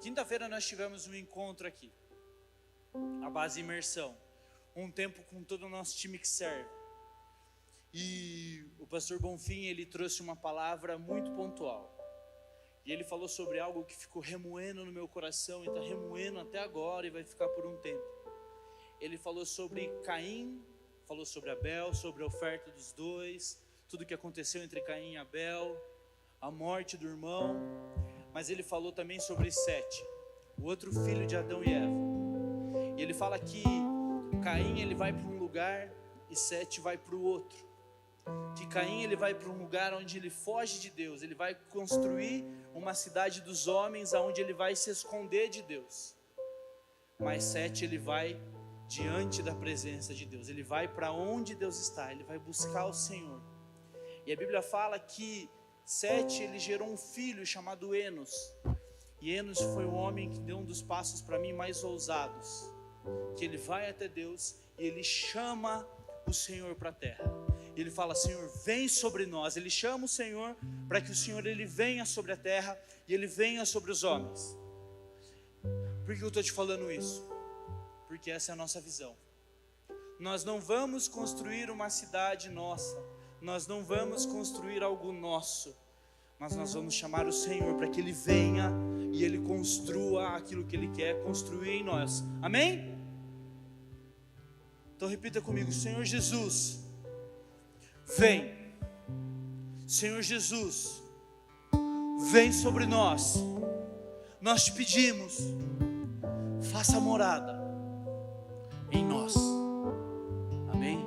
Quinta-feira nós tivemos um encontro aqui, a base imersão, um tempo com todo o nosso time que serve. E o pastor Bonfim, ele trouxe uma palavra muito pontual. E ele falou sobre algo que ficou remoendo no meu coração, e está remoendo até agora e vai ficar por um tempo. Ele falou sobre Caim, falou sobre Abel, sobre a oferta dos dois, tudo que aconteceu entre Caim e Abel, a morte do irmão. Mas ele falou também sobre Sete, o outro filho de Adão e Eva. E ele fala que Caim ele vai para um lugar e Sete vai para o outro. Que Caim ele vai para um lugar onde ele foge de Deus, ele vai construir uma cidade dos homens aonde ele vai se esconder de Deus. Mas Sete ele vai diante da presença de Deus, ele vai para onde Deus está, ele vai buscar o Senhor. E a Bíblia fala que Sete ele gerou um filho chamado Enos. E Enos foi o homem que deu um dos passos para mim mais ousados, que ele vai até Deus e ele chama o Senhor para a terra. Ele fala: Senhor, vem sobre nós. Ele chama o Senhor para que o Senhor ele venha sobre a terra e ele venha sobre os homens. Por que eu estou te falando isso? Porque essa é a nossa visão. Nós não vamos construir uma cidade nossa, nós não vamos construir algo nosso, mas nós vamos chamar o Senhor para que Ele venha e Ele construa aquilo que Ele quer construir em nós. Amém? Então repita comigo: Senhor Jesus, vem. Senhor Jesus, vem sobre nós. Nós te pedimos, faça morada em nós. Amém?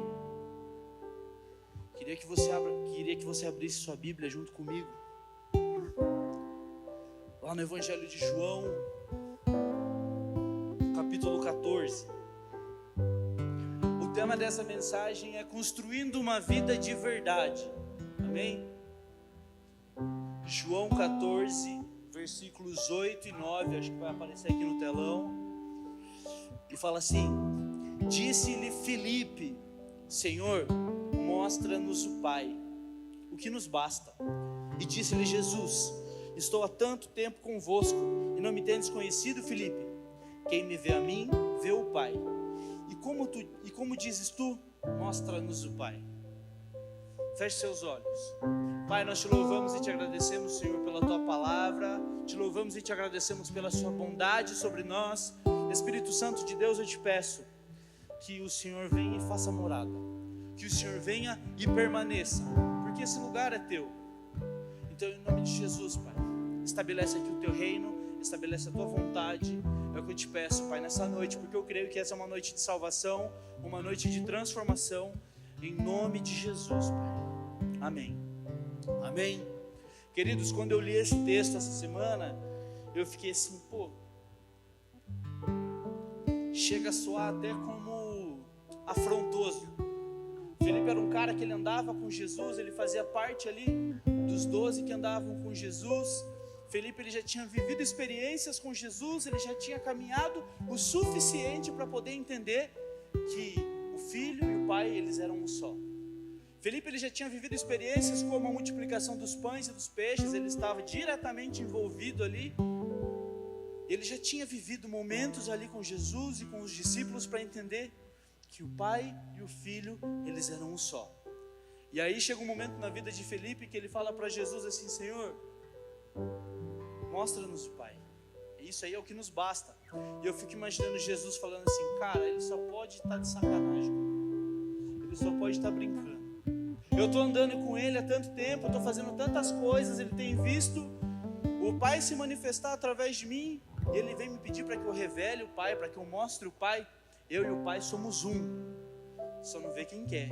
Queria que você abrisse sua Bíblia junto comigo, lá no Evangelho de João, capítulo 14. O tema dessa mensagem é construindo uma vida de verdade. Amém? João 14, versículos 8 e 9, acho que vai aparecer aqui no telão. E fala assim: disse-lhe Filipe: Senhor, mostra-nos o Pai, o que nos basta. E disse-lhe Jesus: estou há tanto tempo convosco e não me tendes conhecido, Filipe? Quem me vê a mim, vê o Pai. E como dizes tu, mostra-nos o Pai. Feche seus olhos. Pai, nós te louvamos e te agradecemos, Senhor, pela tua palavra. Te louvamos e te agradecemos pela sua bondade sobre nós. Espírito Santo de Deus, eu te peço que o Senhor venha e faça morada, que o Senhor venha e permaneça, porque esse lugar é teu. Então, em nome de Jesus, Pai, estabelece aqui o teu reino, estabelece a tua vontade. É o que eu te peço, Pai, nessa noite, porque eu creio que essa é uma noite de salvação, uma noite de transformação, em nome de Jesus, Pai. Amém. Amém. Queridos, quando eu li esse texto essa semana, eu fiquei assim, chega a soar até como afrontoso. Felipe era um cara que ele andava com Jesus, ele fazia parte ali dos 12 que andavam com Jesus. Felipe ele já tinha vivido experiências com Jesus, ele já tinha caminhado o suficiente para poder entender que o Filho e o Pai, eles eram um só. Felipe ele já tinha vivido experiências como a multiplicação dos pães e dos peixes, ele estava diretamente envolvido ali. Ele já tinha vivido momentos ali com Jesus e com os discípulos para entender que o Pai e o Filho, eles eram um só. E aí chega um momento na vida de Felipe que ele fala para Jesus assim: Senhor, mostra-nos o Pai. Isso aí é o que nos basta. E eu fico imaginando Jesus falando assim: cara, ele só pode estar de sacanagem, ele só pode estar brincando. Eu estou andando com ele há tanto tempo, eu estou fazendo tantas coisas, ele tem visto o Pai se manifestar através de mim, e ele vem me pedir para que eu revele o Pai, para que eu mostre o Pai. Eu e o Pai somos um, só não vê quem quer.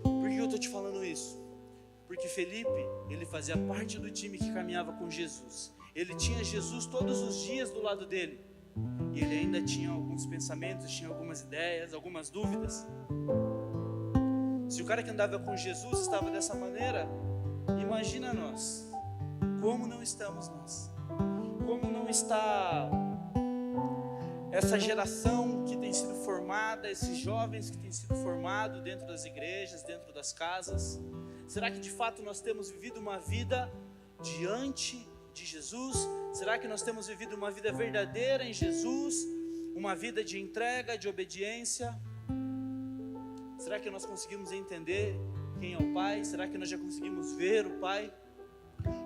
Por que eu estou te falando isso? Porque Felipe, ele fazia parte do time que caminhava com Jesus. Ele tinha Jesus todos os dias do lado dele, e ele ainda tinha alguns pensamentos, tinha algumas ideias, algumas dúvidas. Se o cara que andava com Jesus estava dessa maneira, imagina nós. Como não estamos nós? Como não está essa geração que tem sido formada, esses jovens que têm sido formados dentro das igrejas, dentro das casas? Será que de fato nós temos vivido uma vida diante de Jesus? Será que nós temos vivido uma vida verdadeira em Jesus? Uma vida de entrega, de obediência? Será que nós conseguimos entender quem é o Pai? Será que nós já conseguimos ver o Pai?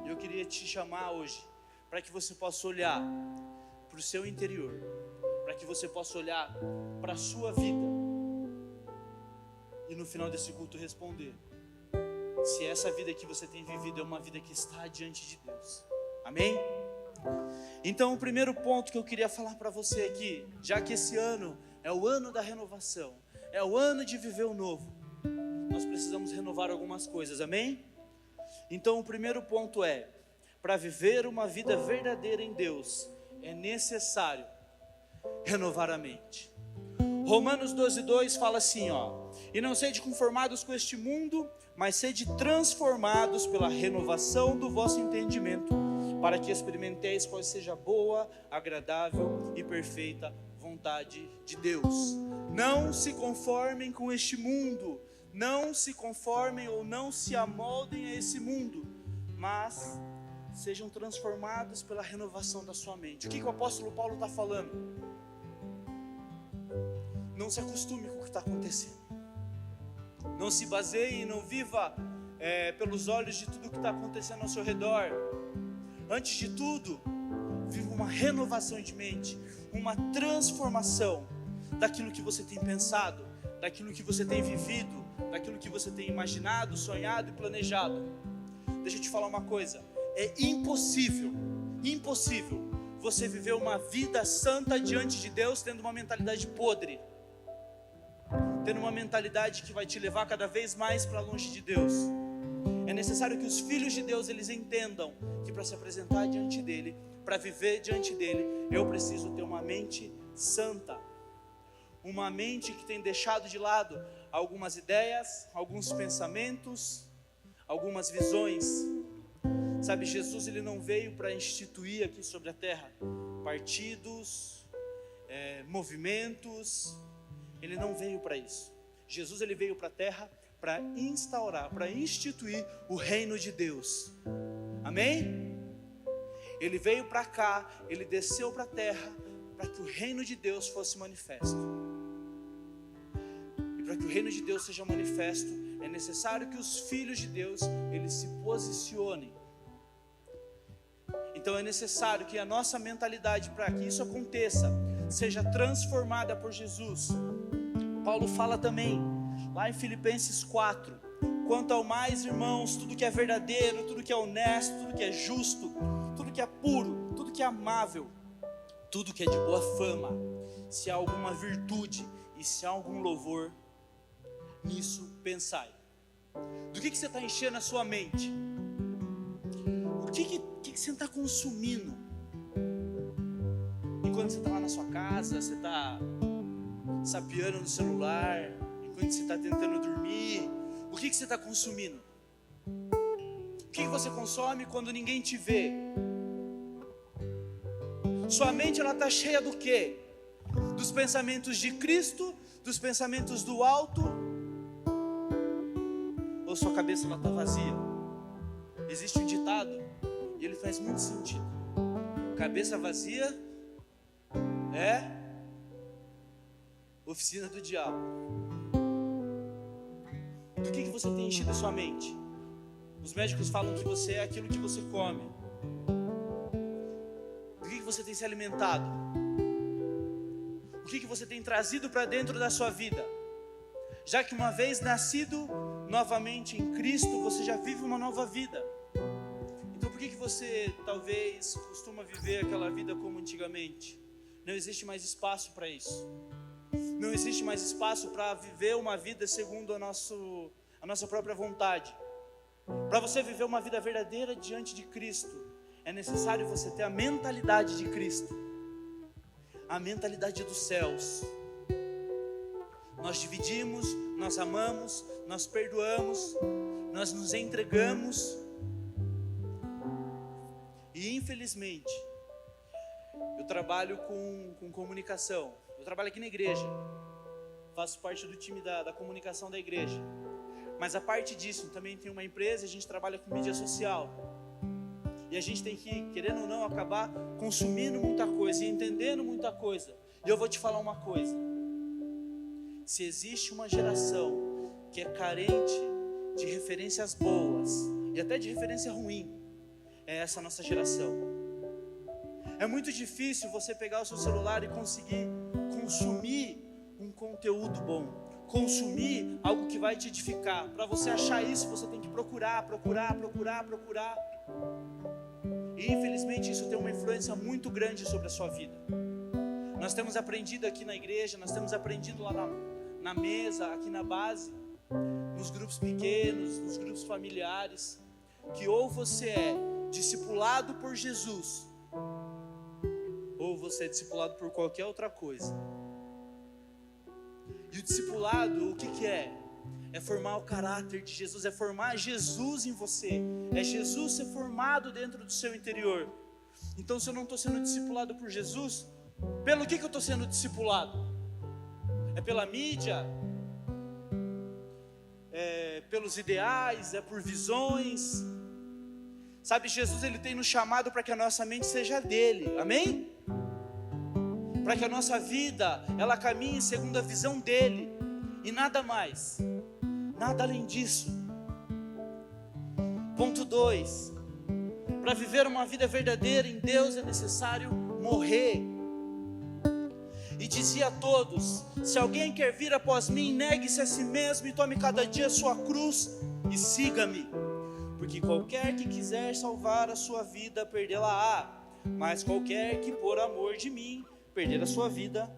Eu queria te chamar hoje para que você possa olhar para o seu interior, para que você possa olhar para a sua vida e no final desse culto responder se essa vida que você tem vivido é uma vida que está diante de Deus. Amém? Então, o primeiro ponto que eu queria falar para você aqui, já que esse ano é o ano da renovação, é o ano de viver o novo, nós precisamos renovar algumas coisas, amém? Então, o primeiro ponto é: para viver uma vida verdadeira em Deus, é necessário renovar a mente. Romanos 12:2 fala assim, e não sede conformados com este mundo, mas sede transformados pela renovação do vosso entendimento, para que experimenteis qual seja a boa, agradável e perfeita vontade de Deus. Não se conformem com este mundo, não se conformem ou não se amoldem a esse mundo, mas sejam transformados pela renovação da sua mente. O que o apóstolo Paulo está falando? Não se acostume com o que está acontecendo. Não se baseie e não viva pelos olhos de tudo que está acontecendo ao seu redor. Antes de tudo, viva uma renovação de mente, uma transformação daquilo que você tem pensado, daquilo que você tem vivido, daquilo que você tem imaginado, sonhado e planejado. Deixa eu te falar uma coisa: é impossível você viver uma vida santa diante de Deus tendo uma mentalidade podre, tendo uma mentalidade que vai te levar cada vez mais para longe de Deus. É necessário que os filhos de Deus, eles entendam que para se apresentar diante dele, para viver diante dele, eu preciso ter uma mente santa, uma mente que tem deixado de lado algumas ideias, alguns pensamentos, algumas visões. Sabe, Jesus, ele não veio para instituir aqui sobre a terra partidos, movimentos. Ele não veio para isso. Jesus, ele veio para a terra para instaurar, para instituir o reino de Deus. Amém? Ele veio para cá, ele desceu para a terra para que o reino de Deus fosse manifesto. E para que o reino de Deus seja manifesto, é necessário que os filhos de Deus, eles se posicionem. Então é necessário que a nossa mentalidade, para que isso aconteça, seja transformada por Jesus. Paulo fala também, lá em Filipenses 4, quanto ao mais, irmãos, tudo que é verdadeiro, tudo que é honesto, tudo que é justo, tudo que é puro, tudo que é amável, tudo que é de boa fama, se há alguma virtude e se há algum louvor, nisso pensai. Do que você está enchendo a sua mente? O que você está consumindo? Enquanto você está lá na sua casa, você está sapeando no celular, enquanto você está tentando dormir, o que você está consumindo? O que você consome quando ninguém te vê? Sua mente, ela está cheia do quê? Dos pensamentos de Cristo, dos pensamentos do alto, ou sua cabeça ela está vazia? Existe um ditado, e ele faz muito sentido: cabeça vazia é oficina do diabo. Do que você tem enchido a sua mente? Os médicos falam que você é aquilo que você come. Do que você tem se alimentado? O que você tem trazido para dentro da sua vida? Já que uma vez nascido novamente em Cristo, você já vive uma nova vida. Então por que você talvez costuma viver aquela vida como antigamente? Não existe mais espaço para isso. Não existe mais espaço para viver uma vida segundo a nossa própria vontade. Para você viver uma vida verdadeira diante de Cristo, é necessário você ter a mentalidade de Cristo, a mentalidade dos céus. Nós dividimos, nós amamos, nós perdoamos, nós nos entregamos. E infelizmente, eu trabalho com comunicação. Eu trabalho aqui na igreja, faço parte do time da comunicação da igreja. Mas a parte disso, também tem uma empresa, a gente trabalha com mídia social. E a gente tem que, querendo ou não, acabar consumindo muita coisa e entendendo muita coisa. E eu vou te falar uma coisa: se existe uma geração que é carente de referências boas e até de referência ruim, é essa nossa geração. É muito difícil você pegar o seu celular e conseguir consumir um conteúdo bom, consumir algo que vai te edificar. Para você achar isso, você tem que procurar. E infelizmente isso tem uma influência muito grande sobre a sua vida. Nós temos aprendido aqui na igreja, nós temos aprendido lá na mesa, aqui na base, nos grupos pequenos, nos grupos familiares, que ou você é discipulado por Jesus, ou você é discipulado por qualquer outra coisa. E o discipulado, o que é? É formar o caráter de Jesus, é formar Jesus em você, é Jesus ser formado dentro do seu interior. Então, se eu não estou sendo discipulado por Jesus, pelo que eu estou sendo discipulado? É pela mídia? É pelos ideais? É por visões? Sabe, Jesus ele tem nos chamado para que a nossa mente seja dele, amém? Para que a nossa vida, ela caminhe segundo a visão dele, e nada mais, nada além disso. Ponto 2, para viver uma vida verdadeira em Deus é necessário morrer. E dizia a todos: se alguém quer vir após mim, negue-se a si mesmo e tome cada dia a sua cruz e siga-me. Porque qualquer que quiser salvar a sua vida, perdê-la-á, mas qualquer que por amor de mim perder a sua vida,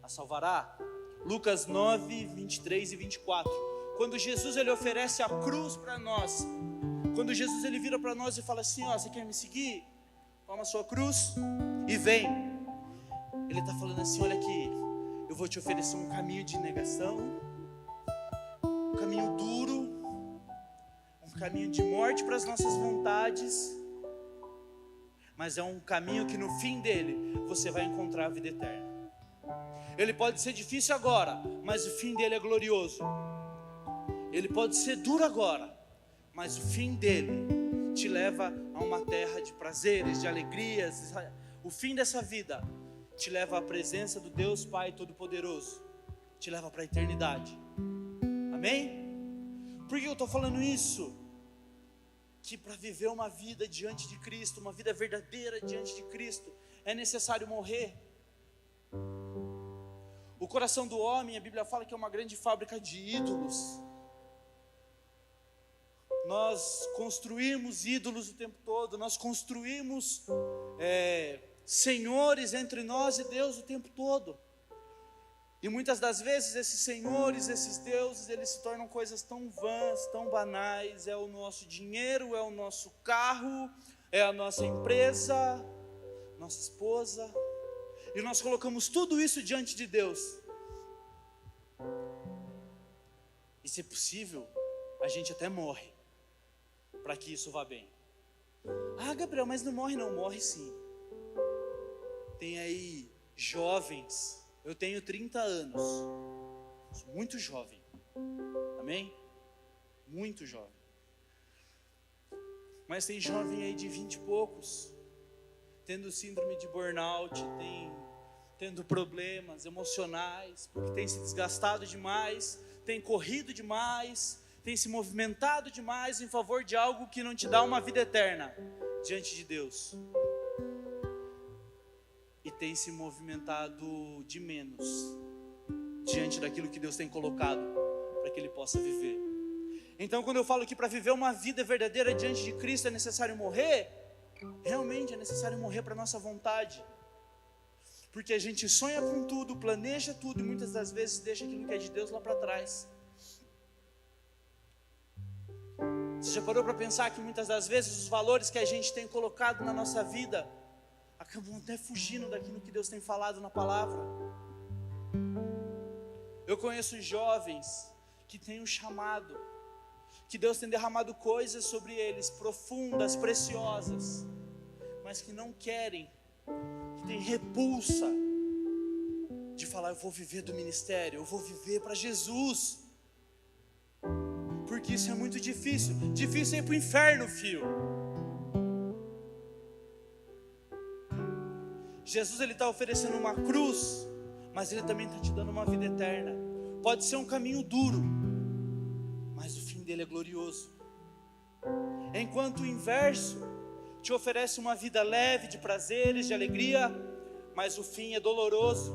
a salvará. Lucas 9, 23 e 24. Quando Jesus ele oferece a cruz para nós, quando Jesus ele vira para nós e fala assim: ó, você quer me seguir? Toma a sua cruz e vem. Ele está falando assim: olha aqui, eu vou te oferecer um caminho de negação, um caminho duro, um caminho de morte para as nossas vontades, mas é um caminho que no fim dele você vai encontrar a vida eterna. Ele pode ser difícil agora, mas o fim dele é glorioso. Ele pode ser duro agora, mas o fim dele te leva a uma terra de prazeres, de alegrias. O fim dessa vida te leva à presença do Deus Pai Todo-Poderoso, te leva para a eternidade. Amém? Por que eu estou falando isso? Que para viver uma vida diante de Cristo, uma vida verdadeira diante de Cristo, é necessário morrer. O coração do homem, a Bíblia fala que é uma grande fábrica de ídolos. Nós construímos ídolos o tempo todo, nós construímos senhores entre nós e Deus o tempo todo. E muitas das vezes esses senhores, esses deuses, eles se tornam coisas tão vãs, tão banais. É o nosso dinheiro, é o nosso carro, é a nossa empresa, nossa esposa. E nós colocamos tudo isso diante de Deus. E se possível, a gente até morre para que isso vá bem. Ah, Gabriel, mas não morre não, morre sim. Tem aí jovens, eu tenho 30 anos, sou muito jovem, amém? Muito jovem. Mas tem jovem aí de 20 e poucos, tendo síndrome de burnout, tendo problemas emocionais, porque tem se desgastado demais, tem corrido demais, tem se movimentado demais em favor de algo que não te dá uma vida eterna diante de Deus. E tem se movimentado de menos diante daquilo que Deus tem colocado para que ele possa viver. Então, quando eu falo que para viver uma vida verdadeira diante de Cristo é necessário morrer, realmente é necessário morrer para a nossa vontade. Porque a gente sonha com tudo, planeja tudo e muitas das vezes deixa aquilo que é de Deus lá para trás. Você já parou para pensar que muitas das vezes os valores que a gente tem colocado na nossa vida acabam até fugindo daquilo que Deus tem falado na palavra? Eu conheço jovens que têm um chamado, que Deus tem derramado coisas sobre eles, profundas, preciosas, mas que não querem, que têm repulsa de falar: eu vou viver do ministério, eu vou viver para Jesus. Porque isso é muito difícil. Difícil é ir para o inferno, filho. Jesus, ele está oferecendo uma cruz, mas ele também está te dando uma vida eterna. Pode ser um caminho duro, mas o fim dele é glorioso. Enquanto o inverso te oferece uma vida leve, de prazeres, de alegria, mas o fim é doloroso.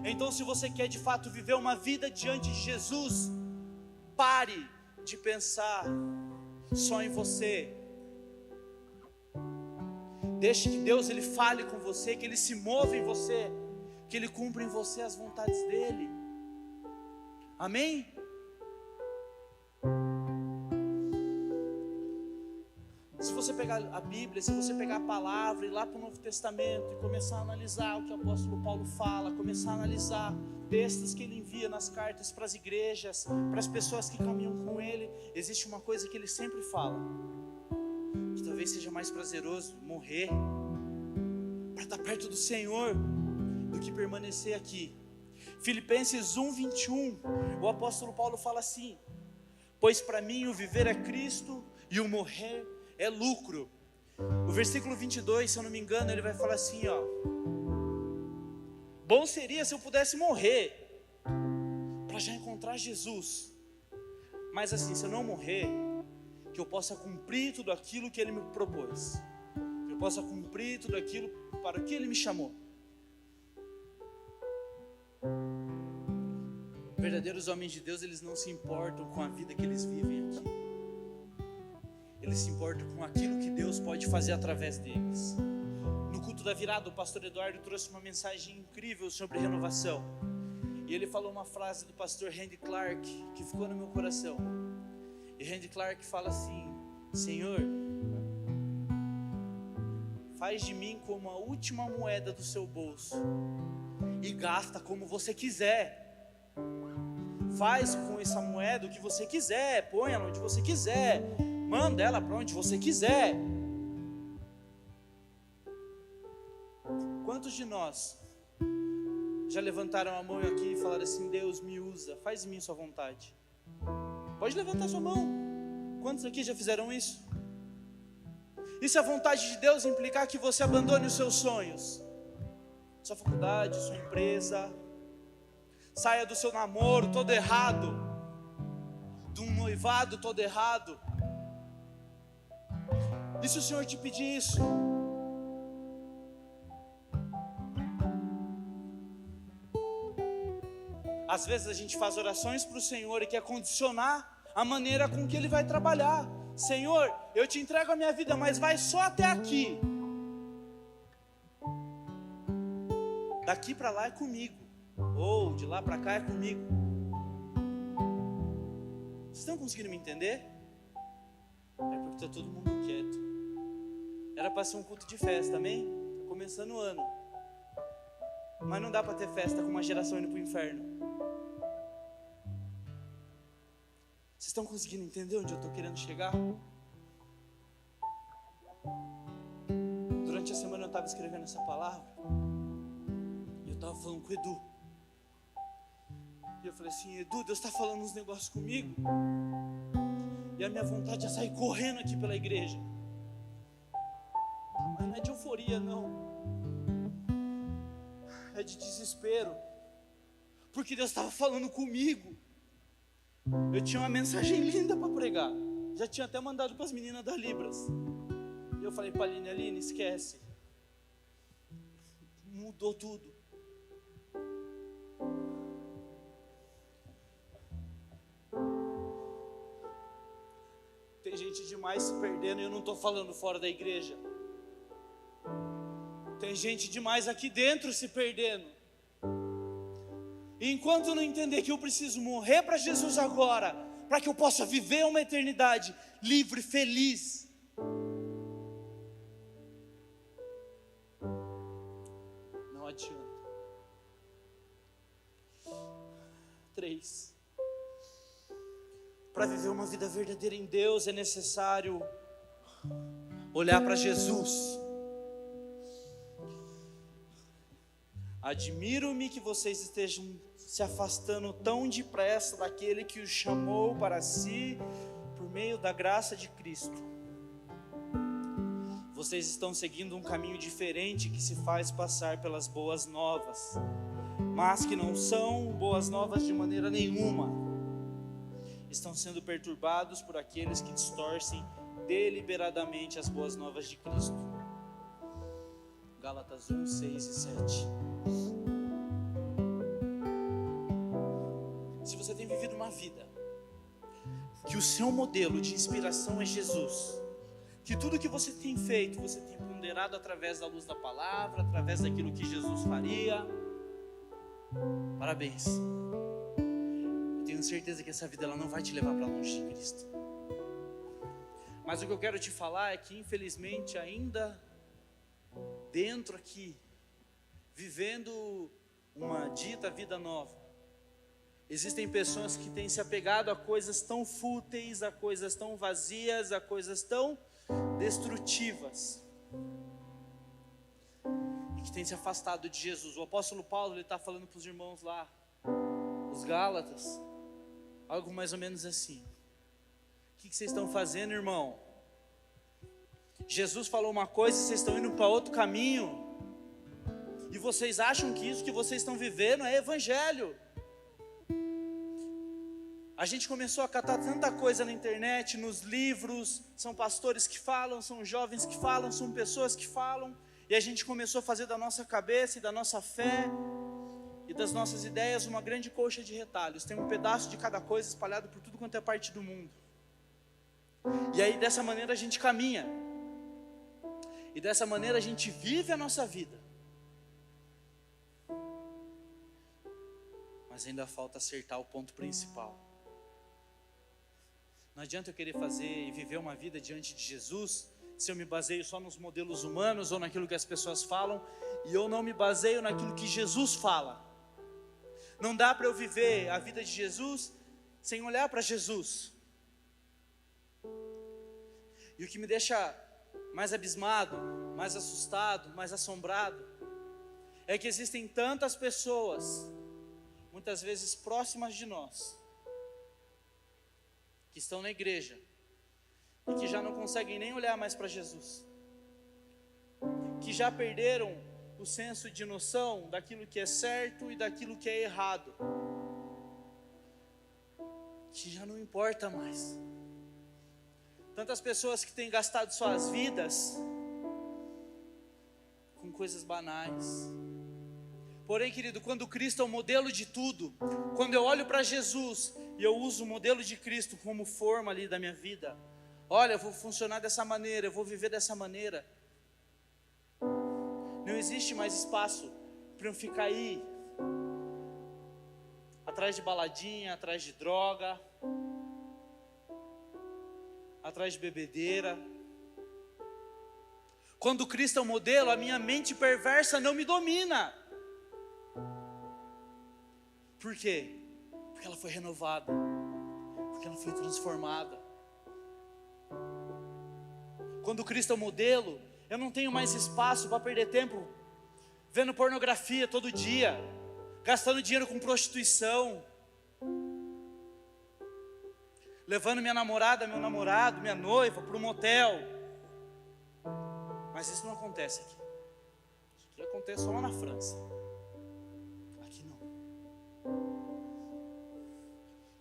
Então, se você quer de fato viver uma vida diante de Jesus, pare de pensar só em você. Deixe que Deus ele fale com você, que ele se mova em você, que ele cumpra em você as vontades dele. Amém? Se você pegar a Bíblia, se você pegar a palavra e ir lá para o Novo Testamento e começar a analisar o que o apóstolo Paulo fala, começar a analisar textos que ele envia nas cartas para as igrejas, para as pessoas que caminham com ele, existe uma coisa que ele sempre fala, que talvez seja mais prazeroso morrer para estar perto do Senhor do que permanecer aqui. Filipenses 1:21, o apóstolo Paulo fala assim: pois para mim o viver é Cristo e o morrer é lucro. O versículo 22, se eu não me engano, ele vai falar assim, ó: bom seria se eu pudesse morrer para já encontrar Jesus, mas assim, se eu não morrer, que eu possa cumprir tudo aquilo que ele me propôs, que eu possa cumprir tudo aquilo para o que ele me chamou. Verdadeiros homens de Deus, eles não se importam com a vida que eles vivem aqui, eles se importam com aquilo que Deus pode fazer através deles. No culto da virada, o pastor Eduardo trouxe uma mensagem incrível sobre renovação, e ele falou uma frase do pastor Randy Clark que ficou no meu coração. E Randy Clark fala assim: Senhor, faz de mim como a última moeda do seu bolso e gasta como você quiser. Faz com essa moeda o que você quiser, põe ela onde você quiser, manda ela para onde você quiser. Quantos de nós já levantaram a mão aqui e falaram assim: Deus, me usa, faz em mim sua vontade? Pode levantar sua mão. Quantos aqui já fizeram isso? E se a vontade de Deus implicar que você abandone os seus sonhos, sua faculdade, sua empresa, saia do seu namoro todo errado, de um noivado todo errado? E se o Senhor te pedir isso? Às vezes a gente faz orações para o Senhor e quer condicionar a maneira com que Ele vai trabalhar. Senhor, eu te entrego a minha vida, mas vai só até aqui. Daqui para lá é comigo, ou de lá para cá é comigo. Vocês estão conseguindo me entender? É porque está todo mundo quieto. Era para ser um culto de festa, amém? Está começando o ano, mas não dá para ter festa com uma geração indo para o inferno. Vocês estão conseguindo entender onde eu estou querendo chegar? Durante a semana eu estava escrevendo essa palavra, e eu estava falando com o Edu, e eu falei assim: Edu, Deus está falando uns negócios comigo, e a minha vontade é sair correndo aqui pela igreja, mas não é de euforia não, é de desespero, porque Deus estava falando comigo. Eu tinha uma mensagem linda para pregar, já tinha até mandado para as meninas da Libras, e eu falei para a Aline, esquece, mudou tudo. Tem gente demais se perdendo, e eu não estou falando fora da igreja. Tem gente demais aqui dentro se perdendo. E enquanto eu não entender que eu preciso morrer para Jesus agora, para que eu possa viver uma eternidade livre, feliz, não adianta. 3. Para viver uma vida verdadeira em Deus é necessário olhar para Jesus. Admiro-me que vocês estejam se afastando tão depressa daquele que os chamou para si por meio da graça de Cristo. vocês estão seguindo um caminho diferente que se faz passar pelas boas novas, mas que não são boas novas de maneira nenhuma. Estão sendo perturbados por aqueles que distorcem deliberadamente as boas novas de Cristo. Gálatas 1, 6 e 7. Se você tem vivido uma vida que o seu modelo de inspiração é Jesus, que tudo que você tem feito, você tem ponderado através da luz da palavra, através daquilo que Jesus faria, parabéns. Eu tenho certeza que essa vida ela não vai te levar para longe de Cristo. Mas o que eu quero te falar é que infelizmente ainda dentro aqui, vivendo uma dita vida nova, existem pessoas que têm se apegado a coisas tão fúteis, a coisas tão vazias, a coisas tão destrutivas, e que têm se afastado de Jesus. O apóstolo Paulo está falando para os irmãos lá, os Gálatas, algo mais ou menos assim: o que vocês estão fazendo, irmão? Jesus falou uma coisa e vocês estão indo para outro caminho, e vocês acham que isso que vocês estão vivendo é evangelho. A gente começou a catar tanta coisa na internet, nos livros, são pastores que falam, são jovens que falam, são pessoas que falam, e a gente começou a fazer da nossa cabeça e da nossa fé e das nossas ideias uma grande colcha de retalhos. Tem um pedaço de cada coisa espalhado por tudo quanto é parte do mundo. E aí dessa maneira a gente caminha, e dessa maneira a gente vive a nossa vida. Mas ainda falta acertar o ponto principal. Não adianta eu querer fazer e viver uma vida diante de Jesus se eu me baseio só nos modelos humanos ou naquilo que as pessoas falam, e eu não me baseio naquilo que Jesus fala. Não dá para eu viver a vida de Jesus sem olhar para Jesus. E o que me deixa mais abismado, mais assustado, mais assombrado, é que existem tantas pessoas, muitas vezes próximas de nós, que estão na igreja e que já não conseguem nem olhar mais para Jesus, que já perderam o senso de noção daquilo que é certo e daquilo que é errado, que já não importa mais. Tantas pessoas que têm gastado suas vidas com coisas banais. Porém, querido, quando Cristo é o modelo de tudo, quando eu olho para Jesus e eu uso o modelo de Cristo como forma ali da minha vida, olha, eu vou funcionar dessa maneira, eu vou viver dessa maneira, não existe mais espaço para eu ficar aí atrás de baladinha, atrás de droga, atrás de bebedeira. Quando Cristo é o modelo, a minha mente perversa não me domina. Por quê? Porque ela foi renovada, porque ela foi transformada. Quando Cristo é o modelo, eu não tenho mais espaço para perder tempo vendo pornografia todo dia, gastando dinheiro com prostituição, levando minha namorada, meu namorado, minha noiva para um motel. Mas isso não acontece aqui. Isso aqui acontece só lá na França. Aqui não.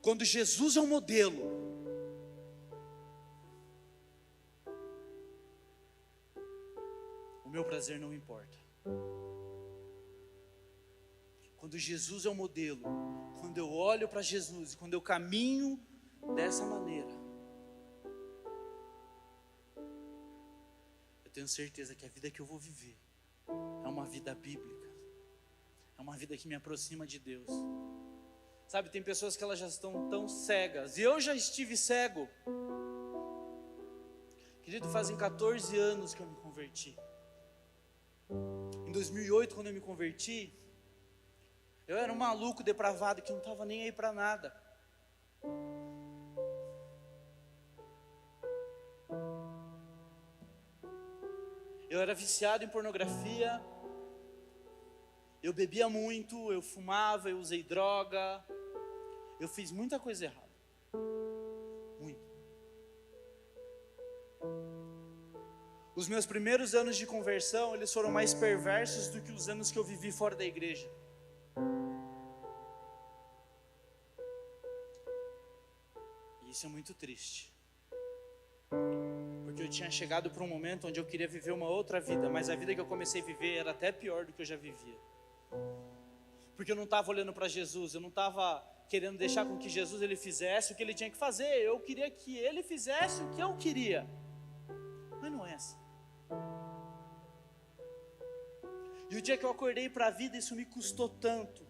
Quando Jesus é o modelo, o meu prazer não importa. Quando Jesus é o modelo, quando eu olho para Jesus e quando eu caminho dessa maneira, eu tenho certeza que a vida que eu vou viver é uma vida bíblica, é uma vida que me aproxima de Deus. Sabe, tem pessoas que elas já estão tão cegas, e eu já estive cego. Querido, fazem 14 anos que eu me converti. Em 2008, quando eu me converti, eu era um maluco depravado que não estava nem aí para nada. Eu era viciado em pornografia, eu bebia muito, eu fumava, eu usei droga, eu fiz muita coisa errada, muito. Os meus primeiros anos de conversão, eles foram mais perversos do que os anos que eu vivi fora da igreja. E isso é muito triste. Porque eu tinha chegado para um momento onde eu queria viver uma outra vida, mas a vida que eu comecei a viver era até pior do que eu já vivia. Porque eu não estava olhando para Jesus, eu não estava querendo deixar com que Jesus ele fizesse o que ele tinha que fazer. Eu queria que ele fizesse o que eu queria. Mas não é assim. E o dia que eu acordei para a vida, isso me custou tanto.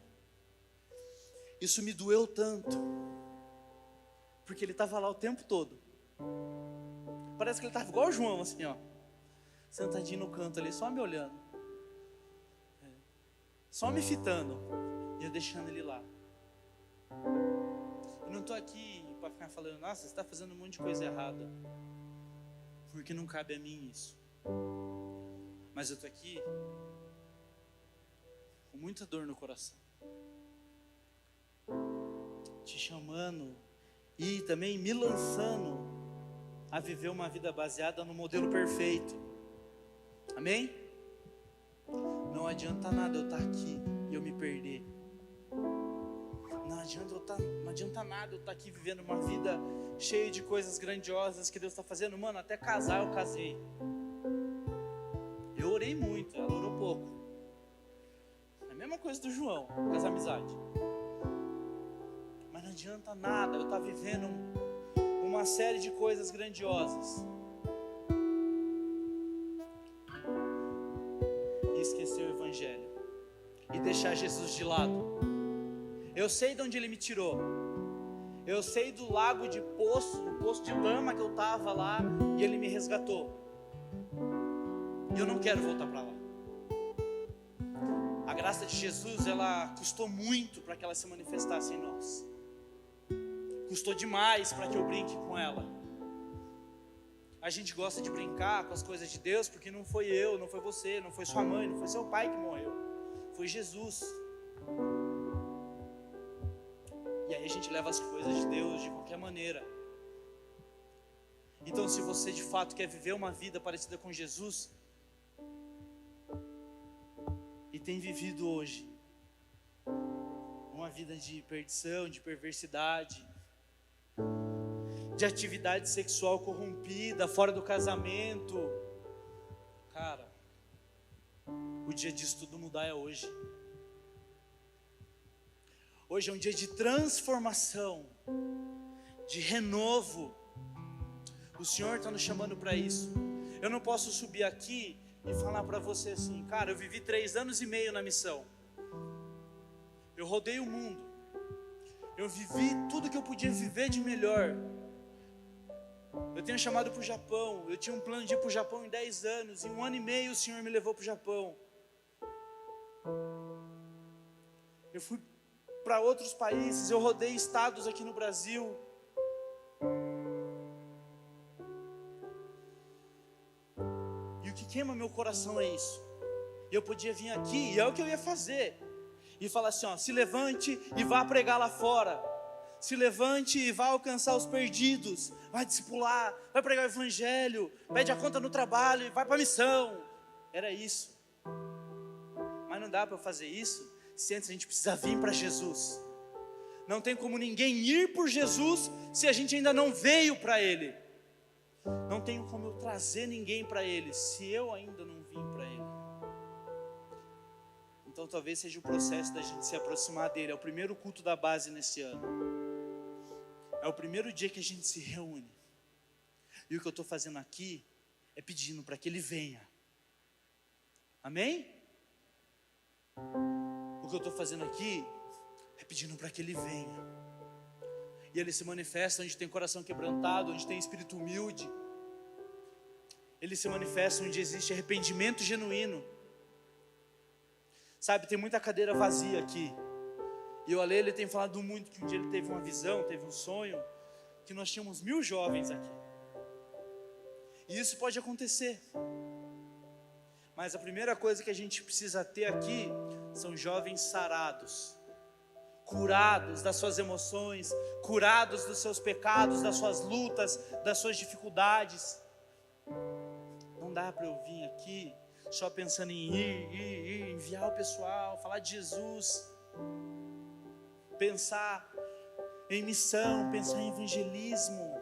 Isso me doeu tanto. Porque ele estava lá o tempo todo. Parece que ele estava igual o João, assim, ó. Sentadinho no canto ali, só me olhando. Só me fitando. E eu deixando ele lá. Eu não estou aqui para ficar falando, nossa, você está fazendo um monte de coisa errada. Porque não cabe a mim isso. Mas eu estou aqui com muita dor no coração. Te chamando e também me lançando a viver uma vida baseada no modelo perfeito. Amém? Não adianta nada eu estar aqui e eu me perder. Não adianta nada eu estar aqui vivendo uma vida cheia de coisas grandiosas que Deus está fazendo. Mano, até casar eu casei. Eu orei muito, ela orou pouco. É a mesma coisa do João, com as amizades. Mas não adianta nada eu estar vivendo uma série de coisas grandiosas e esquecer o Evangelho e deixar Jesus de lado. Eu sei de onde Ele me tirou. Eu sei do lago de poço de lama que eu estava lá e Ele me resgatou. E eu não quero voltar para lá. A graça de Jesus, ela custou muito para que ela se manifestasse em nós. Custou demais para que eu brinque com ela. A gente gosta de brincar com as coisas de Deus porque não foi eu, não foi você, não foi sua mãe, não foi seu pai que morreu. Foi Jesus. E aí a gente leva as coisas de Deus de qualquer maneira. Então, se você de fato quer viver uma vida parecida com Jesus e tem vivido hoje uma vida de perdição, de perversidade, de atividade sexual corrompida, fora do casamento, cara, o dia disso tudo mudar é hoje. Hoje é um dia de transformação, de renovo. O Senhor está nos chamando para isso. Eu não posso subir aqui e falar para você assim, cara, eu vivi 3 anos e meio na missão. Eu rodei o mundo. Eu vivi tudo que eu podia viver de melhor. Eu tenho chamado para o Japão. Eu tinha um plano de ir para o Japão em 10 anos. Em 1 ano e meio o Senhor me levou para o Japão. Eu fui para outros países. Eu rodei estados aqui no Brasil. E o que queima meu coração é isso. E eu podia vir aqui, e é o que eu ia fazer. E falar assim, ó, se levante e vá pregar lá fora. Se levante e vá alcançar os perdidos. Vai discipular, vai pregar o evangelho, pede a conta no trabalho e vai para a missão. Era isso. Mas não dá para fazer isso se antes a gente precisa vir para Jesus. Não tem como ninguém ir por Jesus se a gente ainda não veio para Ele. Não tenho como eu trazer ninguém para Ele se eu ainda não vim para Ele. Então talvez seja o processo da gente se aproximar dele. É o primeiro culto da base nesse ano. É o primeiro dia que a gente se reúne. E o que eu estou fazendo aqui é pedindo para que Ele venha. Amém? O que eu estou fazendo aqui é pedindo para que Ele venha. E Ele se manifesta onde tem coração quebrantado, onde tem espírito humilde. Ele se manifesta onde existe arrependimento genuíno. Sabe, tem muita cadeira vazia aqui. E o Ale, ele tem falado muito que um dia ele teve uma visão, teve um sonho, que nós tínhamos 1000 jovens aqui. E isso pode acontecer. Mas a primeira coisa que a gente precisa ter aqui são jovens sarados, curados das suas emoções, curados dos seus pecados, das suas lutas, das suas dificuldades. Não não dá para eu vir aqui só pensando em ir, enviar o pessoal, falar de Jesus, pensar em missão, pensar em evangelismo.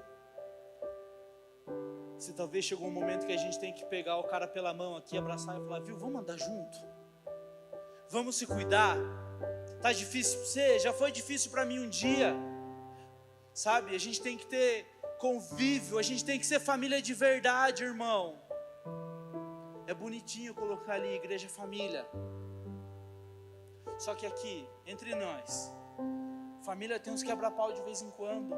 Se talvez chegou um momento que a gente tem que pegar o cara pela mão aqui, abraçar e falar, viu, vamos andar junto, vamos se cuidar. Tá difícil para você? Já foi difícil para mim um dia, sabe? A gente tem que ter convívio, a gente tem que ser família de verdade, irmão. É bonitinho colocar ali igreja família, só que aqui, entre nós, família tem uns quebra-pau de vez em quando.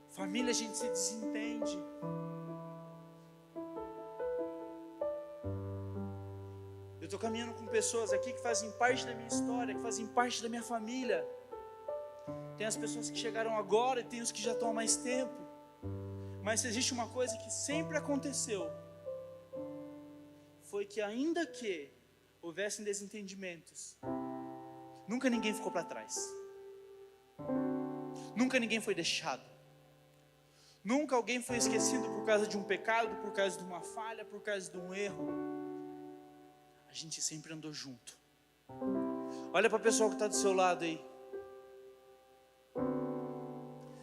Família a gente se desentende. Eu estou caminhando com pessoas aqui que fazem parte da minha história, que fazem parte da minha família. Tem as pessoas que chegaram agora e tem os que já estão há mais tempo. Mas se existe uma coisa que sempre aconteceu, foi que ainda que houvessem desentendimentos, nunca ninguém ficou para trás. Nunca ninguém foi deixado. Nunca alguém foi esquecido por causa de um pecado, por causa de uma falha, por causa de um erro. A gente sempre andou junto. Olha para a pessoa que está do seu lado aí.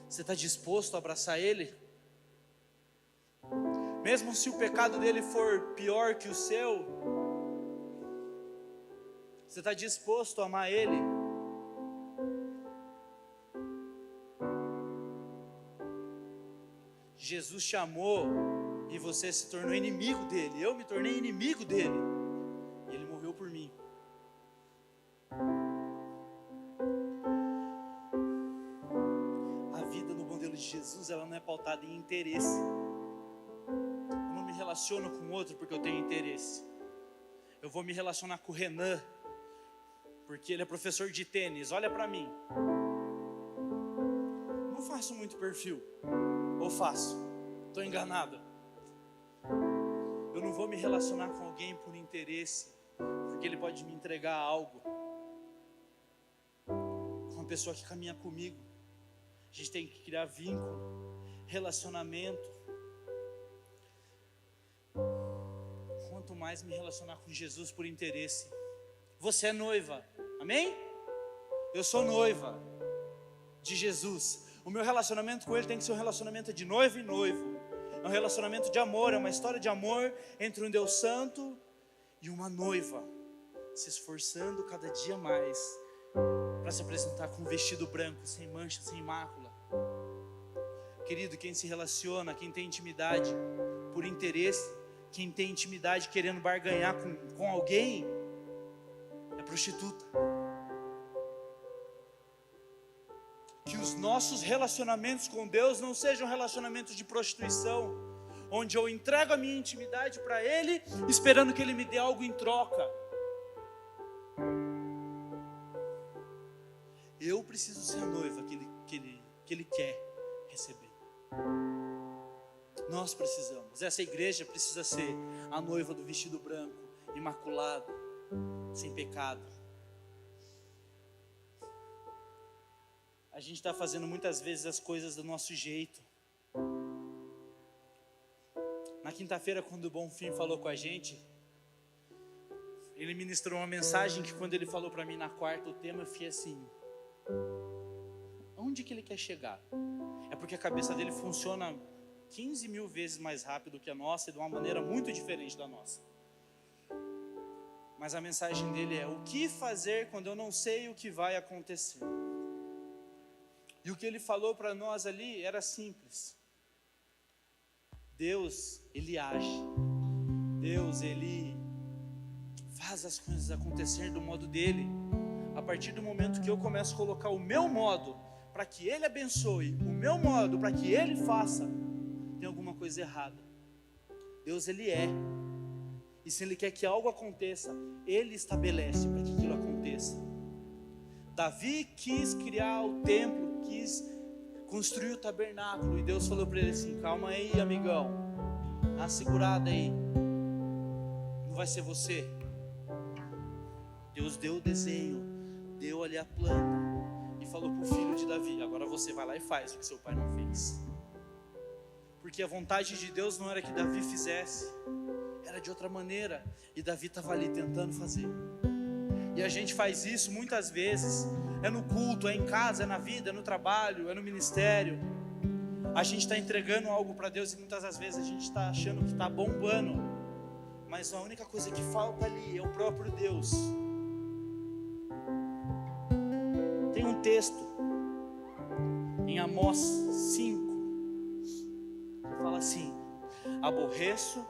Você está disposto a abraçar ele? Mesmo se o pecado dele for pior que o seu, você está disposto a amar ele? Jesus te amou e você se tornou inimigo dele. Eu me tornei inimigo dele e ele morreu por mim. A vida no modelo de Jesus, ela não é pautada em interesse. Eu não me relaciono com outro porque eu tenho interesse. Eu vou me relacionar com o Renan porque ele é professor de tênis. Olha para mim. Não faço muito perfil. Ou faço? Estou enganado. Eu não vou me relacionar com alguém por interesse, porque ele pode me entregar algo. Com uma pessoa que caminha comigo, a gente tem que criar vínculo, relacionamento. Quanto mais me relacionar com Jesus por interesse. Você é noiva, amém? Eu sou noiva de Jesus. O meu relacionamento com ele tem que ser um relacionamento de noivo e noivo. É um relacionamento de amor, é uma história de amor entre um Deus santo e uma noiva, se esforçando cada dia mais para se apresentar com um vestido branco, sem mancha, sem mácula. Querido, quem se relaciona, quem tem intimidade por interesse, quem tem intimidade querendo barganhar com alguém, é prostituta. Que os nossos relacionamentos com Deus não sejam relacionamentos de prostituição, onde eu entrego a minha intimidade para Ele, esperando que Ele me dê algo em troca. Eu preciso ser a noiva que Ele quer receber. Nós precisamos. Essa igreja precisa ser a noiva do vestido branco, imaculada, sem pecado. A gente está fazendo muitas vezes as coisas do nosso jeito. Na quinta-feira, quando o Bonfim falou com a gente, ele ministrou uma mensagem que quando ele falou para mim na quarta o tema, eu fiquei assim, onde que ele quer chegar? É porque a cabeça dele funciona 15 mil vezes mais rápido que a nossa e de uma maneira muito diferente da nossa. Mas a mensagem dele é, o que fazer quando eu não sei o que vai acontecer? E o que ele falou para nós ali era simples. Deus, Ele age. Deus, Ele faz as coisas acontecer do modo dele. A partir do momento que eu começo a colocar o meu modo para que Ele abençoe, o meu modo para que Ele faça, tem alguma coisa errada. Deus, Ele é. E se Ele quer que algo aconteça, Ele estabelece para que aquilo aconteça. Davi quis criar o templo, quis construir o tabernáculo, e Deus falou para ele assim, calma aí, amigão, dá uma segurada aí, não vai ser você. Deus deu o desenho, deu ali a planta, e falou para o filho de Davi, agora você vai lá e faz o que seu pai não fez. porque a vontade de Deus não era que Davi fizesse, era de outra maneira, e Davi estava ali tentando fazer. E a gente faz isso muitas vezes, é no culto, é em casa, é na vida, é no trabalho, é no ministério. A gente está entregando algo para Deus e muitas das vezes a gente está achando que está bombando, mas a única coisa que falta ali é o próprio Deus. Tem um texto em Amós 5, que fala assim: aborreço,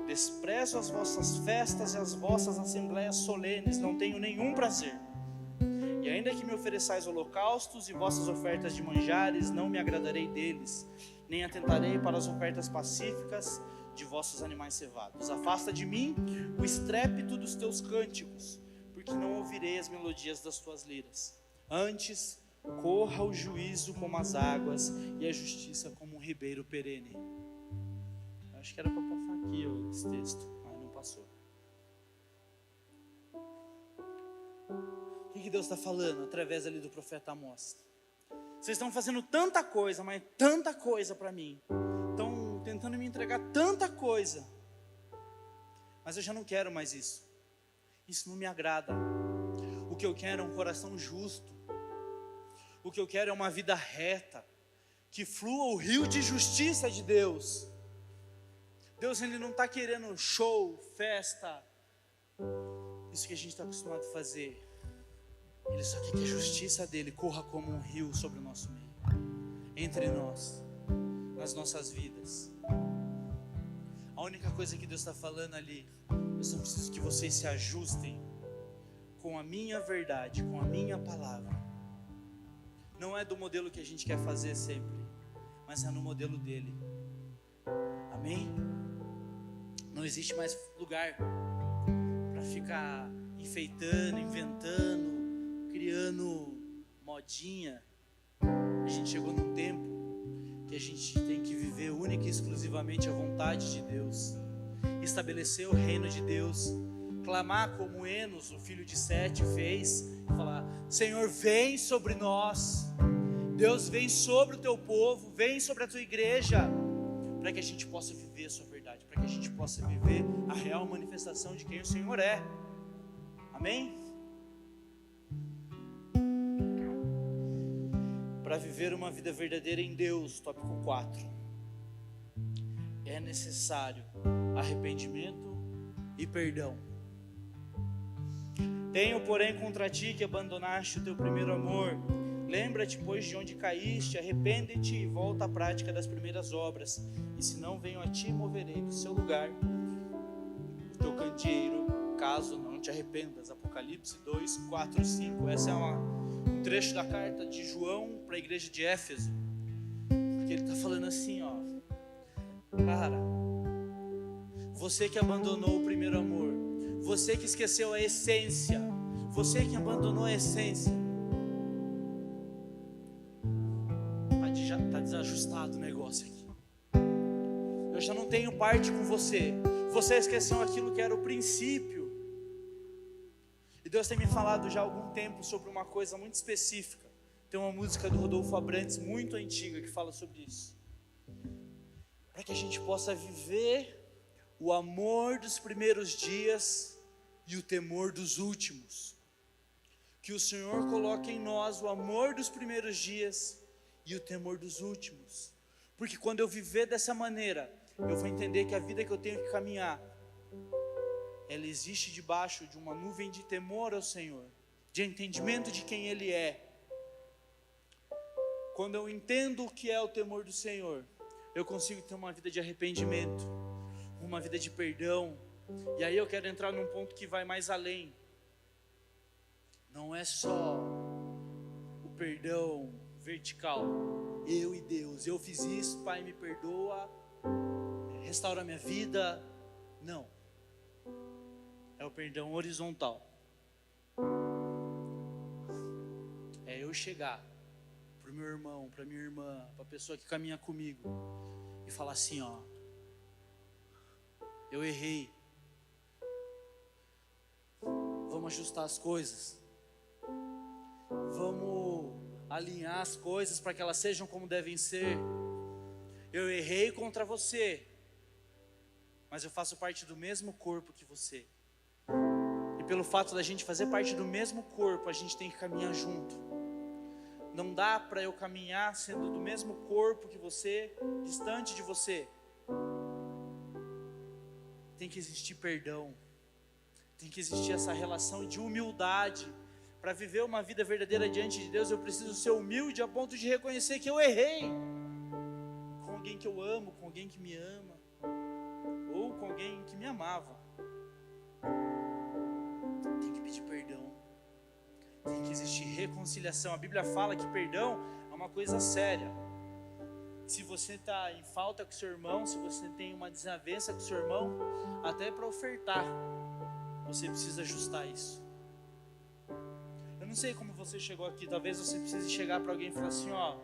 desprezo as vossas festas e as vossas assembleias solenes, não tenho nenhum prazer. E ainda que me ofereçais holocaustos e vossas ofertas de manjares, não me agradarei deles, nem atentarei para as ofertas pacíficas de vossos animais cevados. Afasta de mim o estrépito dos teus cânticos, porque não ouvirei as melodias das tuas liras. Antes, corra o juízo como as águas e a justiça como um ribeiro perene. Acho que era para passar aqui esse texto, mas não passou. O que Deus está falando através ali do profeta Amós? Vocês estão fazendo tanta coisa, mas tanta coisa para mim. Estão tentando me entregar tanta coisa, mas eu já não quero mais isso. Isso não me agrada. O que eu quero é um coração justo. O que eu quero é uma vida reta, que flua o rio de justiça de Deus. Deus, Ele não está querendo show, festa, isso que a gente está acostumado a fazer. Ele só quer que a justiça dele corra como um rio sobre o nosso meio, entre nós, nas nossas vidas. A única coisa que Deus está falando ali: eu só preciso que vocês se ajustem com a minha verdade, com a minha palavra. Não é do modelo que a gente quer fazer sempre, mas é no modelo dele. Amém? Não existe mais lugar para ficar enfeitando, inventando, criando modinha. A gente chegou num tempo que a gente tem que viver única e exclusivamente a vontade de Deus, estabelecer o reino de Deus, clamar como Enos, o filho de Sete, fez, e falar: Senhor, vem sobre nós. Deus, vem sobre o teu povo, vem sobre a tua igreja, para que a gente possa viver a sua verdade, para que a gente possa viver a real manifestação de quem o Senhor é. Amém? Para viver uma vida verdadeira em Deus, tópico 4, é necessário arrependimento e perdão. Tenho, porém, contra ti que abandonaste o teu primeiro amor. Lembra-te, pois, de onde caíste, arrepende-te e volta à prática das primeiras obras. E se não venho a ti, moverei do seu lugar o teu candeeiro, caso não te arrependas. Apocalipse 2, 4, 5. Essa é um trecho da carta de João para a igreja de Éfeso, porque ele está falando assim, ó: cara, você que abandonou o primeiro amor, você que esqueceu a essência, você que abandonou a essência, está desajustado o negócio aqui. Eu já não tenho parte com você. Você esqueceu aquilo que era o princípio. E Deus tem me falado já há algum tempo sobre uma coisa muito específica. Tem uma música do Rodolfo Abrantes muito antiga que fala sobre isso. Para que a gente possa viver o amor dos primeiros dias e o temor dos últimos. Que o Senhor coloque em nós o amor dos primeiros dias e o temor dos últimos. Porque quando eu viver dessa maneira, eu vou entender que a vida que eu tenho que caminhar, ela existe debaixo de uma nuvem de temor ao Senhor, de entendimento de quem Ele é. Quando eu entendo o que é o temor do Senhor, eu consigo ter uma vida de arrependimento, uma vida de perdão. E aí eu quero entrar num ponto que vai mais além. Não é só o perdão vertical, eu e Deus, eu fiz isso, Pai, me perdoa, restaura minha vida. Não, é o perdão horizontal. É eu chegar para o meu irmão, para minha irmã, para a pessoa que caminha comigo e falar assim, ó: eu errei, vamos ajustar as coisas, vamos alinhar as coisas para que elas sejam como devem ser. eu errei contra você, mas eu faço parte do mesmo corpo que você. E pelo fato da gente fazer parte do mesmo corpo, a gente tem que caminhar junto. Não dá para eu caminhar sendo do mesmo corpo que você, distante de você. Tem que existir perdão. Tem que existir essa relação de humildade. Para viver uma vida verdadeira diante de Deus, eu preciso ser humilde a ponto de reconhecer que eu errei com alguém que eu amo, com alguém que me ama, ou com alguém que me amava. Tem que pedir perdão. Tem que existir reconciliação. A Bíblia fala que perdão é uma coisa séria. Se você está em falta com seu irmão, se você tem uma desavença com seu irmão, até para ofertar, você precisa ajustar isso. Eu não sei como você chegou aqui. Talvez você precise chegar para alguém e falar assim: ó,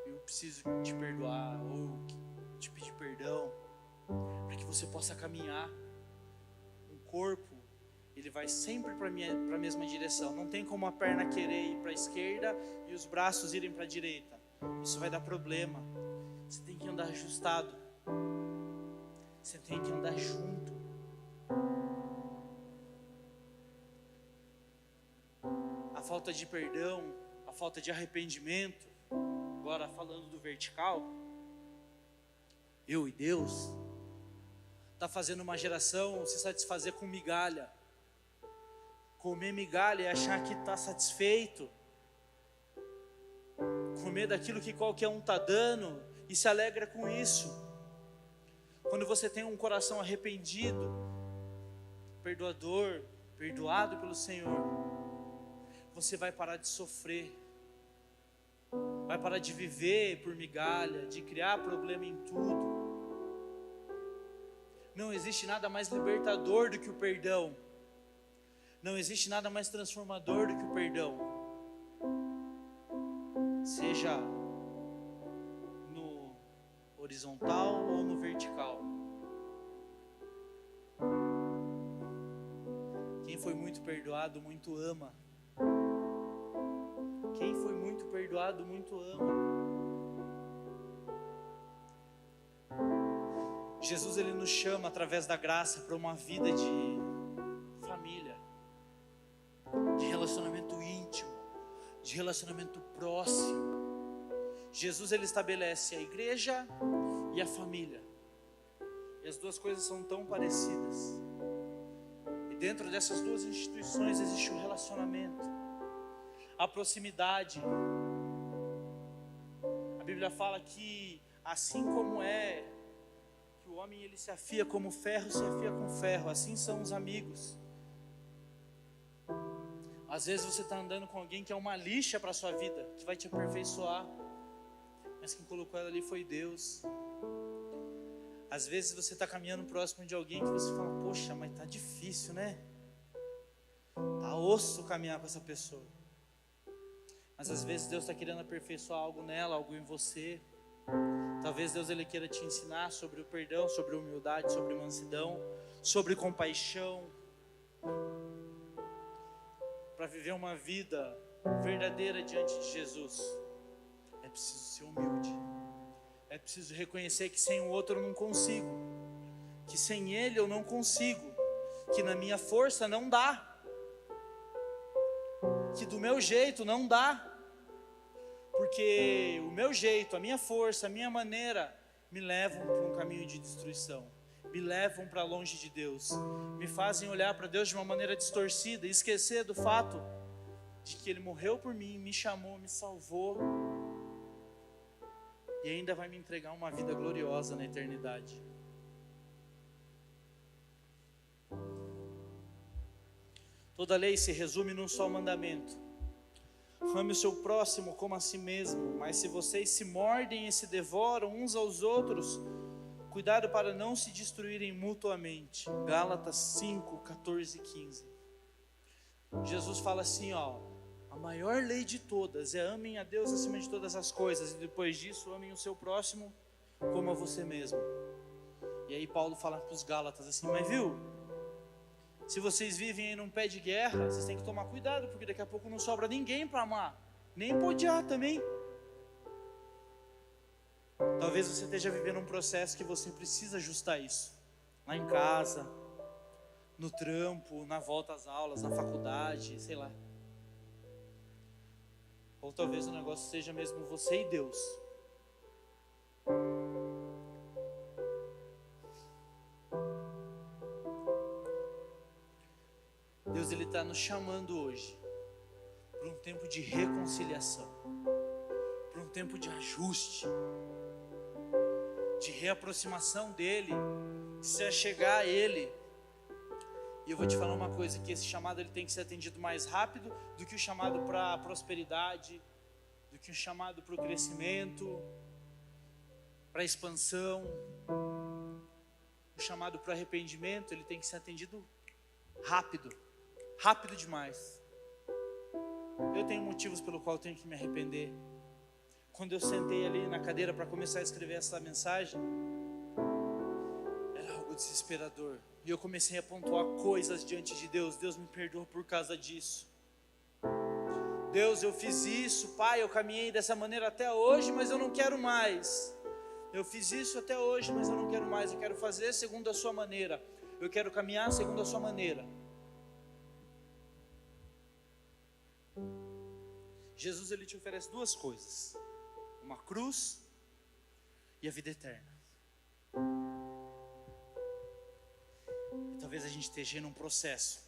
eu preciso te perdoar, ou te pedir perdão, para que você possa caminhar. Um corpo, ele vai sempre para a mesma direção. Não tem como a perna querer ir para a esquerda e os braços irem para a direita. Isso vai dar problema. Você tem que andar ajustado. Você tem que andar junto. A falta de perdão, a falta de arrependimento, agora falando do vertical, eu e Deus, está fazendo uma geração se satisfazer com migalha. Comer migalha e achar que está satisfeito. Comer daquilo que qualquer um está dando e se alegra com isso. Quando você tem um coração arrependido, perdoador, perdoado pelo Senhor, você vai parar de sofrer, vai parar de viver por migalha, de criar problema em tudo. Não existe nada mais libertador do que o perdão. Não existe nada mais transformador do que o perdão. Seja no horizontal ou no vertical. Quem foi muito perdoado, muito ama. Quem foi muito perdoado, muito ama. Jesus, ele nos chama através da graça para uma vida de família, de relacionamento íntimo, de relacionamento próximo. Jesus, ele estabelece a igreja e a família, e as duas coisas são tão parecidas. E dentro dessas duas instituições existe um relacionamento, a proximidade. A Bíblia fala que assim como é que o homem ele se afia como ferro se afia com ferro, assim são os amigos. Às vezes você está andando com alguém que é uma lixa para a sua vida, que vai te aperfeiçoar, mas quem colocou ela ali foi Deus. Às vezes você está caminhando próximo de alguém que você fala: poxa, mas está difícil, né? Está osso caminhar com essa pessoa. Mas às vezes Deus está querendo aperfeiçoar algo nela, algo em você. Talvez Deus ele queira te ensinar sobre o perdão, sobre humildade, sobre mansidão, sobre compaixão, para viver uma vida verdadeira diante de Jesus. É preciso ser humilde. É preciso reconhecer que sem o outro eu não consigo, que sem Ele eu não consigo, que na minha força não dá, que do meu jeito não dá, porque o meu jeito, a minha força, a minha maneira me levam para um caminho de destruição, me levam para longe de Deus, me fazem olhar para Deus de uma maneira distorcida e esquecer do fato de que Ele morreu por mim, me chamou, me salvou e ainda vai me entregar uma vida gloriosa na eternidade. Toda lei se resume num só mandamento: ame o seu próximo como a si mesmo. Mas se vocês se mordem e se devoram uns aos outros, cuidado para não se destruírem mutuamente. Gálatas 5, 14 e 15. Jesus fala assim, ó: a maior lei de todas é amem a Deus acima de todas as coisas, e depois disso amem o seu próximo como a você mesmo. E aí Paulo fala para os Gálatas assim: mas viu, se vocês vivem aí num pé de guerra, vocês têm que tomar cuidado, porque daqui a pouco não sobra ninguém para amar, nem para odiar também. Talvez você esteja vivendo um processo que você precisa ajustar isso. Lá em casa, no trampo, na volta às aulas, na faculdade, sei lá. Ou talvez o negócio seja mesmo você e Deus. Deus, Ele está nos chamando hoje para um tempo de reconciliação, para um tempo de ajuste, de reaproximação dEle, de se achegar a Ele. E eu vou te falar uma coisa, que esse chamado ele tem que ser atendido mais rápido do que o chamado para a prosperidade, do que o chamado para o crescimento, para a expansão. O chamado para o arrependimento, ele tem que ser atendido rápido, rápido demais. Eu tenho motivos pelo qual eu tenho que me arrepender. Quando eu sentei ali na cadeira para começar a escrever essa mensagem, era algo desesperador. E eu comecei a pontuar coisas diante de Deus. Deus, me perdoa por causa disso. Deus, eu fiz isso, Pai, eu caminhei dessa maneira até hoje, mas eu não quero mais. Eu fiz isso até hoje, mas eu não quero mais. Eu quero fazer segundo a sua maneira. Eu quero caminhar segundo a sua maneira. Jesus, ele te oferece duas coisas: uma cruz e a vida eterna. E talvez a gente esteja num processo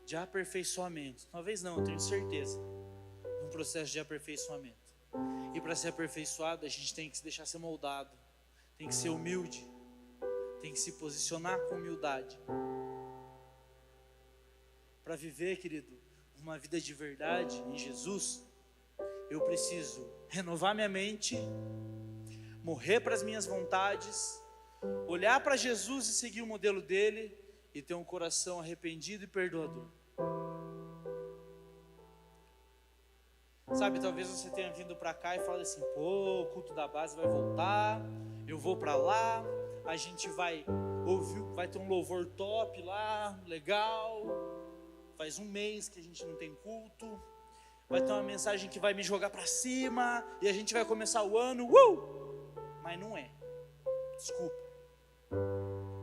de aperfeiçoamento. Talvez não, eu tenho certeza. Um processo de aperfeiçoamento. E para ser aperfeiçoado, a gente tem que se deixar ser moldado. Tem que ser humilde. Tem que se posicionar com humildade. Para viver, querido, uma vida de verdade em Jesus, eu preciso renovar minha mente, morrer para as minhas vontades, olhar para Jesus e seguir o modelo dele, e ter um coração arrependido e perdoador. Sabe, talvez você tenha vindo para cá e fale assim: pô, o culto da base vai voltar, eu vou para lá, a gente vai ouvir, vai ter um louvor top lá, legal. Faz um mês que a gente não tem culto, vai ter uma mensagem que vai me jogar para cima, e a gente vai começar o ano, mas não é, desculpa.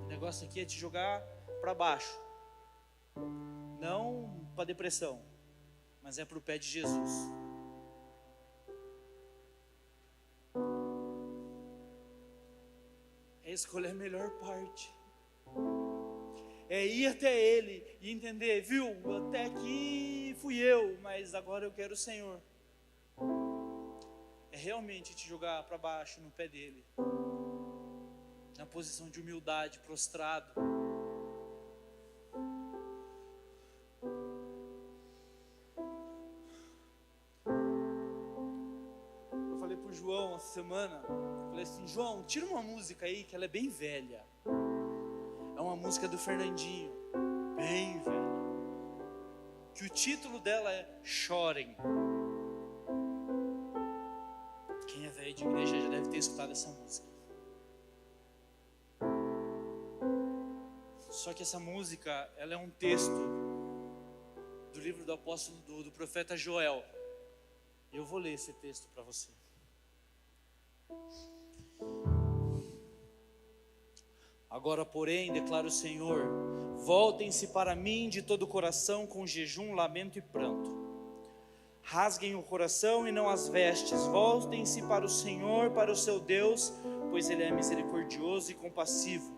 O negócio aqui é te jogar para baixo, não para depressão, mas é para o pé de Jesus. É escolher a melhor parte, é ir até Ele e entender, viu, até aqui fui eu, mas agora eu quero o Senhor. É realmente te jogar para baixo no pé dEle, na posição de humildade, prostrado. Eu falei pro João essa semana, falei assim: João, tira uma música aí que ela é bem velha. É uma música do Fernandinho, bem velha, que o título dela é Chorem. Quem é velho de igreja já deve ter escutado essa música. Só que essa música, ela é um texto do livro do apóstolo, do profeta Joel. Eu vou ler esse texto para você. Agora, porém, declara o Senhor: voltem-se para mim de todo o coração, com jejum, lamento e pranto. Rasguem o coração e não as vestes. Voltem-se para o Senhor, para o seu Deus, pois Ele é misericordioso e compassivo,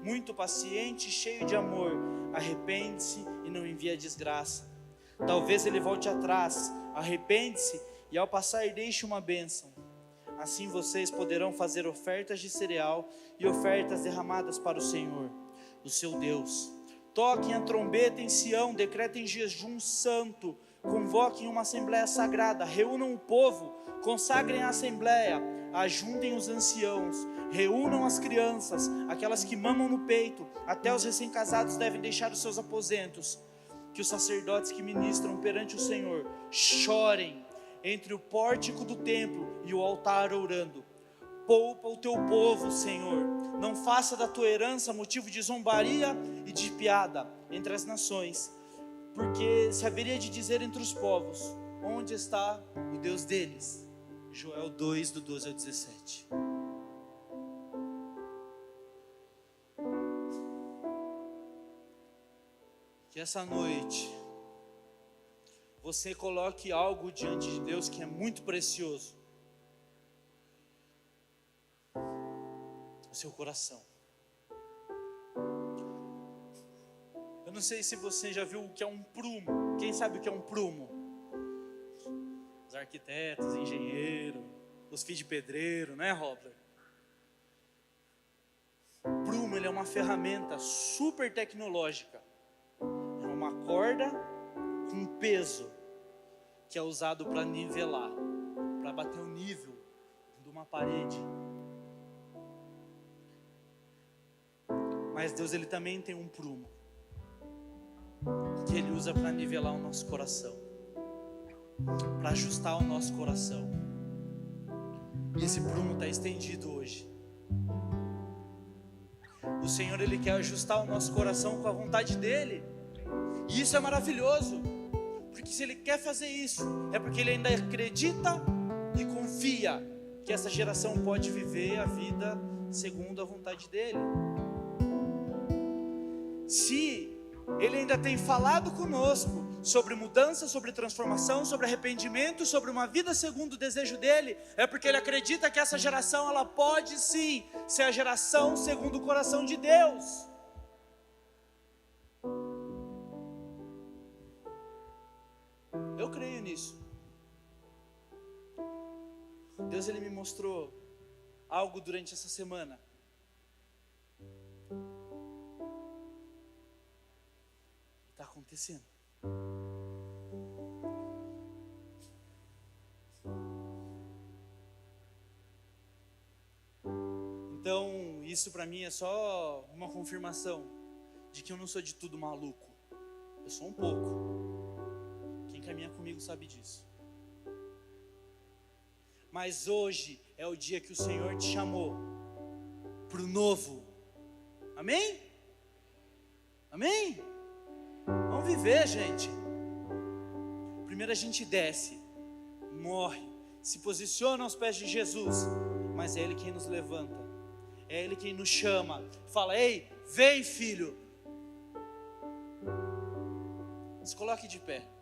muito paciente e cheio de amor. Arrepende-se e não envie a desgraça. Talvez Ele volte atrás. Arrepende-se e ao passar deixe uma bênção. Assim vocês poderão fazer ofertas de cereal e ofertas derramadas para o Senhor, o seu Deus. Toquem a trombeta em Sião, decretem jejum santo, convoquem uma assembleia sagrada, reúnam o povo, consagrem a assembleia, ajuntem os anciãos, reúnam as crianças, aquelas que mamam no peito, até os recém-casados devem deixar os seus aposentos. Que os sacerdotes que ministram perante o Senhor chorem entre o pórtico do templo e o altar orando. Poupa o teu povo, Senhor, não faça da tua herança motivo de zombaria e de piada entre as nações, porque se haveria de dizer entre os povos: onde está o Deus deles? Joel 2, do 12 ao 17. essa noite você coloque algo diante de Deus que é muito precioso: o seu coração. Eu não sei se você já viu o que é um prumo. Quem sabe o que é um prumo? Os arquitetos, engenheiros, os filhos de pedreiro, né, Robert? O prumo, ele é uma ferramenta super tecnológica. É uma corda com peso que é usado para nivelar, para bater o nível de uma parede. Mas Deus, ele também tem um prumo que ele usa para nivelar o nosso coração, para ajustar o nosso coração. E esse prumo está estendido hoje. O Senhor, ele quer ajustar o nosso coração com a vontade dele. E isso é maravilhoso, porque se ele quer fazer isso, é porque ele ainda acredita e confia que essa geração pode viver a vida segundo a vontade dele. Se ele ainda tem falado conosco sobre mudança, sobre transformação, sobre arrependimento, sobre uma vida segundo o desejo dele, é porque ele acredita que essa geração, ela pode sim ser a geração segundo o coração de Deus. Eu creio nisso. Deus, ele me mostrou algo durante essa semana. Está acontecendo. Então, isso para mim é só uma confirmação de que eu não sou de tudo maluco. Eu sou um pouco. Quem caminha comigo sabe disso. Mas hoje é o dia que o Senhor te chamou para o novo. Amém? Amém? Vamos viver, gente. Primeiro a gente desce, morre, se posiciona aos pés de Jesus, mas é Ele quem nos levanta, é Ele quem nos chama, fala: ei, vem filho. Se coloque de pé.